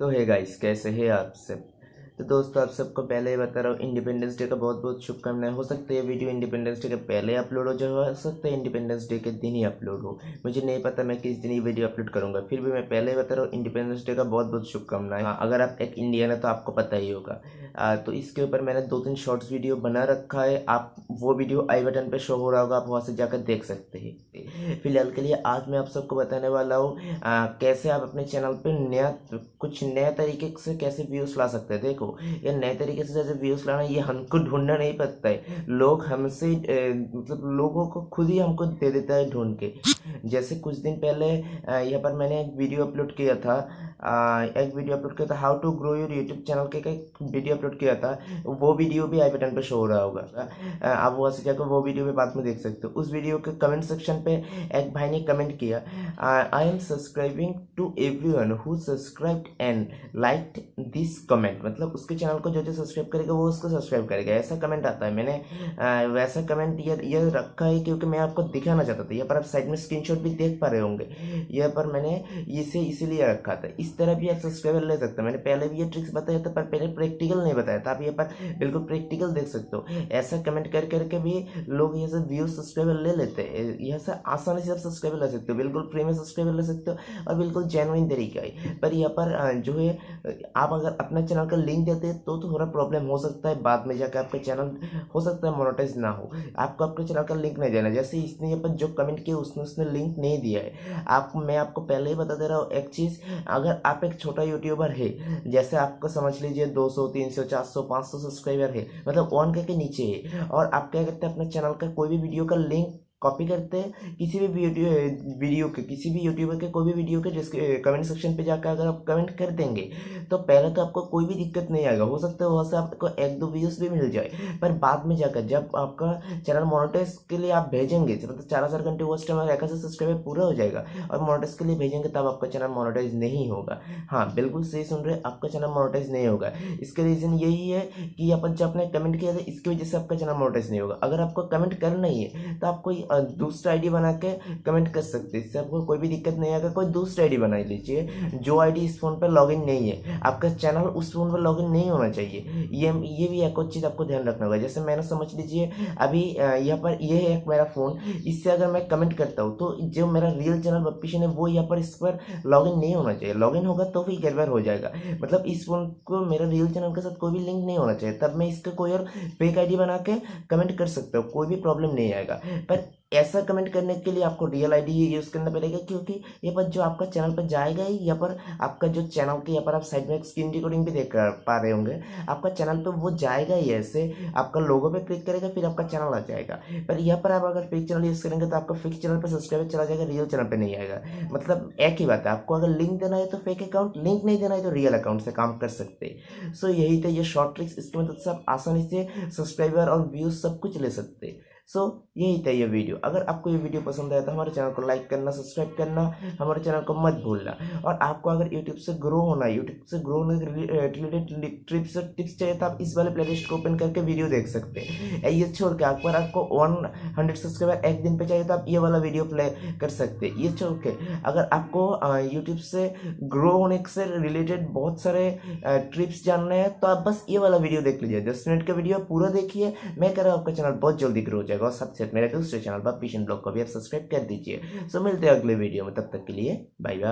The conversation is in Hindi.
तो है गाइस, कैसे हैं आप सब। तो दोस्तों, आप सबको पहले ही बता रहा हूँ, इंडिपेंडेंस डे का बहुत बहुत शुभकामनाएं। हो सकता है ये वीडियो इंडिपेंडेंस डे के पहले अपलोड हो सकता है इंडिपेंडेंस डे के दिन ही अपलोड हो। मुझे नहीं पता मैं किस दिन ये वीडियो अपलोड करूंगा, फिर भी मैं पहले ही बता रहा हूँ, इंडिपेंडेंस डे का बहुत बहुत शुभकामनाएं। अगर आप एक इंडियन है तो आपको पता ही होगा। तो इसके ऊपर मैंने 2-3 शॉर्ट्स वीडियो बना रखा है। आप वो वीडियो आई बटन पे शो हो रहा होगा, आप वहाँ से जाकर देख सकते हैं। फिलहाल के लिए आज मैं आप सबको बताने वाला हूँ कैसे आप अपने चैनल पे कुछ नए तरीके से कैसे व्यूज ला सकते हैं। देखो, ये नए तरीके से जैसे व्यूज लाना, ये हमको ढूंढना नहीं पड़ता है। लोग हमसे मतलब लोगों को खुद ही हमको दे देता है ढूंढ के। जैसे कुछ दिन पहले यहाँ पर मैंने एक वीडियो अपलोड किया था। How to grow your YouTube channel के एक वीडियो अपलोड किया था। वो वीडियो भी आई बटन पे शो हो रहा होगा। आप वहाँ से जाकर वो वीडियो भी बाद में देख सकते हो। उस वीडियो के कमेंट सेक्शन पे एक भाई ने कमेंट किया, I am subscribing to everyone who subscribed and liked this comment. मतलब उसके चैनल को जो जो सब्सक्राइब करेगा वो उसको सब्सक्राइब करेगा, ऐसा कमेंट आता है। मैंने वैसा कमेंट ये रखा है क्योंकि मैं आपको दिखाना चाहता था। यहाँ पर आप साइड में स्क्रीनशॉट भी देख पा रहे होंगे। यहाँ पर मैंने इसे इसीलिए रखा था। इस तरह भी आप सब्सक्राइबर ले सकते हो। मैंने पहले भी ये ट्रिक्स बताया था, पर पहले प्रैक्टिकल नहीं बताया था। आप यहाँ पर बिल्कुल प्रैक्टिकल देख सकते हो। ऐसा कमेंट कर करके भी लोग ये सब व्यूज सब्सक्राइबर ले लेते हैं। यह से आसानी से आप सब्सक्राइबर ले सकते हो, बिल्कुल फ्री में सब्सक्राइबर ले सकते हो और बिल्कुल जेन्युइन तरीका है। पर यहाँ पर जो है, आप अगर अपना चैनल का लिंक देते हैं तो थोड़ा प्रॉब्लम हो सकता है। बाद में जाकर आपका चैनल हो सकता है मोनेटाइज ना हो। आपको आपके चैनल का लिंक नहीं देना। जैसे इसने यहाँ पर जो कमेंट किया उसने लिंक नहीं दिया है। मैं आपको पहले ही बता दे रहा हूँ एक चीज़। अगर आप एक छोटा यूट्यूबर है, जैसे आपको समझ लीजिए 200 300 400 500 सब्सक्राइबर है, मतलब 1K के नीचे है, और आप क्या करते हैं, अपने चैनल का कोई भी वीडियो का लिंक कॉपी करते हैं, किसी भी वीडियो के किसी भी यूट्यूबर के कोई भी वीडियो के कमेंट सेक्शन पे जाकर अगर आप कमेंट कर देंगे तो पहले तो आपको कोई भी दिक्कत नहीं आएगा। हो सकता है वहाँ से आपको 1-2 व्यूज भी मिल जाए, पर बाद में जाकर जब आपका चैनल मोनेटाइज के लिए आप भेजेंगे, मतलब 4000 घंटे वॉच टाइम अगर 1000 सब्सक्राइबर पूरा हो जाएगा और मोनेटाइज के लिए भेजेंगे, तब आपका चैनल मोनेटाइज नहीं होगा। हाँ, बिल्कुल सही सुन रहे, आपका चैनल मोनेटाइज नहीं होगा। इसका रीजन यही है कि अपन जो आपने कमेंट किया था, इसकी वजह से आपका चैनल मोनेटाइज नहीं होगा। अगर आपको कमेंट करना ही है तो आप कोई दूसरा आईडी बना के कमेंट कर सकते हैं, इससे आपको कोई भी दिक्कत नहीं आएगा। कोई दूसरा आईडी बना लीजिए जो आईडी इस फोन पर लॉगिन नहीं है। आपका चैनल उस फोन पर लॉगिन नहीं होना चाहिए। ये भी एक और चीज़ आपको ध्यान रखना होगा। जैसे मैंने समझ लीजिए अभी यहाँ पर ये है एक मेरा फ़ोन, इससे अगर मैं कमेंट करता हूँ तो जो मेरा रियल चैनल बप्पी सेन है वो यहाँ पर इस पर लॉगिन नहीं होना चाहिए। लॉगिन होगा तो फिर गड़बड़ हो जाएगा। मतलब इस फोन को मेरा रियल चैनल के साथ कोई भी लिंक नहीं होना चाहिए, तब मैं इसका कोई और फेक आईडी बना के कमेंट कर सकता हूँ, कोई भी प्रॉब्लम नहीं आएगा। पर ऐसा कमेंट करने के लिए आपको रियल आईडी यूज़ करना पड़ेगा, क्योंकि ये पर जो आपका चैनल पर जाएगा ही, यहाँ पर आपका जो चैनल के यहाँ पर आप साइड में एक स्क्रीन रिकॉर्डिंग भी देख पा रहे होंगे। आपका चैनल पे वो जाएगा ही, ऐसे आपका लोगो पे क्लिक करेगा फिर आपका चैनल आ जाएगा। पर यहाँ पर आप अगर फेक चैनल यूज़ करेंगे तो आपका फेक चैनल पर सब्सक्राइबर चला जाएगा, रियल चैनल पर नहीं आएगा। मतलब एक ही बात है, आपको अगर लिंक देना है तो फेक अकाउंट, लिंक नहीं देना है तो रियल अकाउंट से काम कर सकते हैं। सो यही था ये शॉर्ट ट्रिक्स। इसकी मदद से आप आसानी से सब्सक्राइबर और व्यूज सब कुछ ले सकते हैं। सो यही था ये वीडियो। अगर आपको ये वीडियो पसंद आया तो हमारे चैनल को लाइक करना, सब्सक्राइब करना, हमारे चैनल को मत भूलना। और आपको अगर यूट्यूब से ग्रो होना है, यूट्यूब से ग्रो होने के रिलेटेड टिप्स चाहिए तो आप इस वाले प्लेलिस्ट को ओपन करके वीडियो देख सकते हैं। ये छोड़ के अगर आपको 100 सब्सक्राइबर एक दिन पे चाहिए तो आप ये वाला वीडियो प्ले कर सकते हैं। ये छोड़ के अगर आपको यूट्यूब से ग्रो होने से रिलेटेड बहुत सारे ट्रिप्स जानने हैं तो आप बस ये वाला वीडियो देख लीजिए। 10 मिनट का वीडियो पूरा देखिए। मैं कह रहा हूँ आपका चैनल बहुत जल्दी ग्रो हो जाएगा। और साथ साथ मेरे दूसरे चैनल बप्पी सेन ब्लॉग को भी आप सब्सक्राइब कर दीजिए। सो मिलते हैं अगले वीडियो में, तब तक के लिए बाय बाय।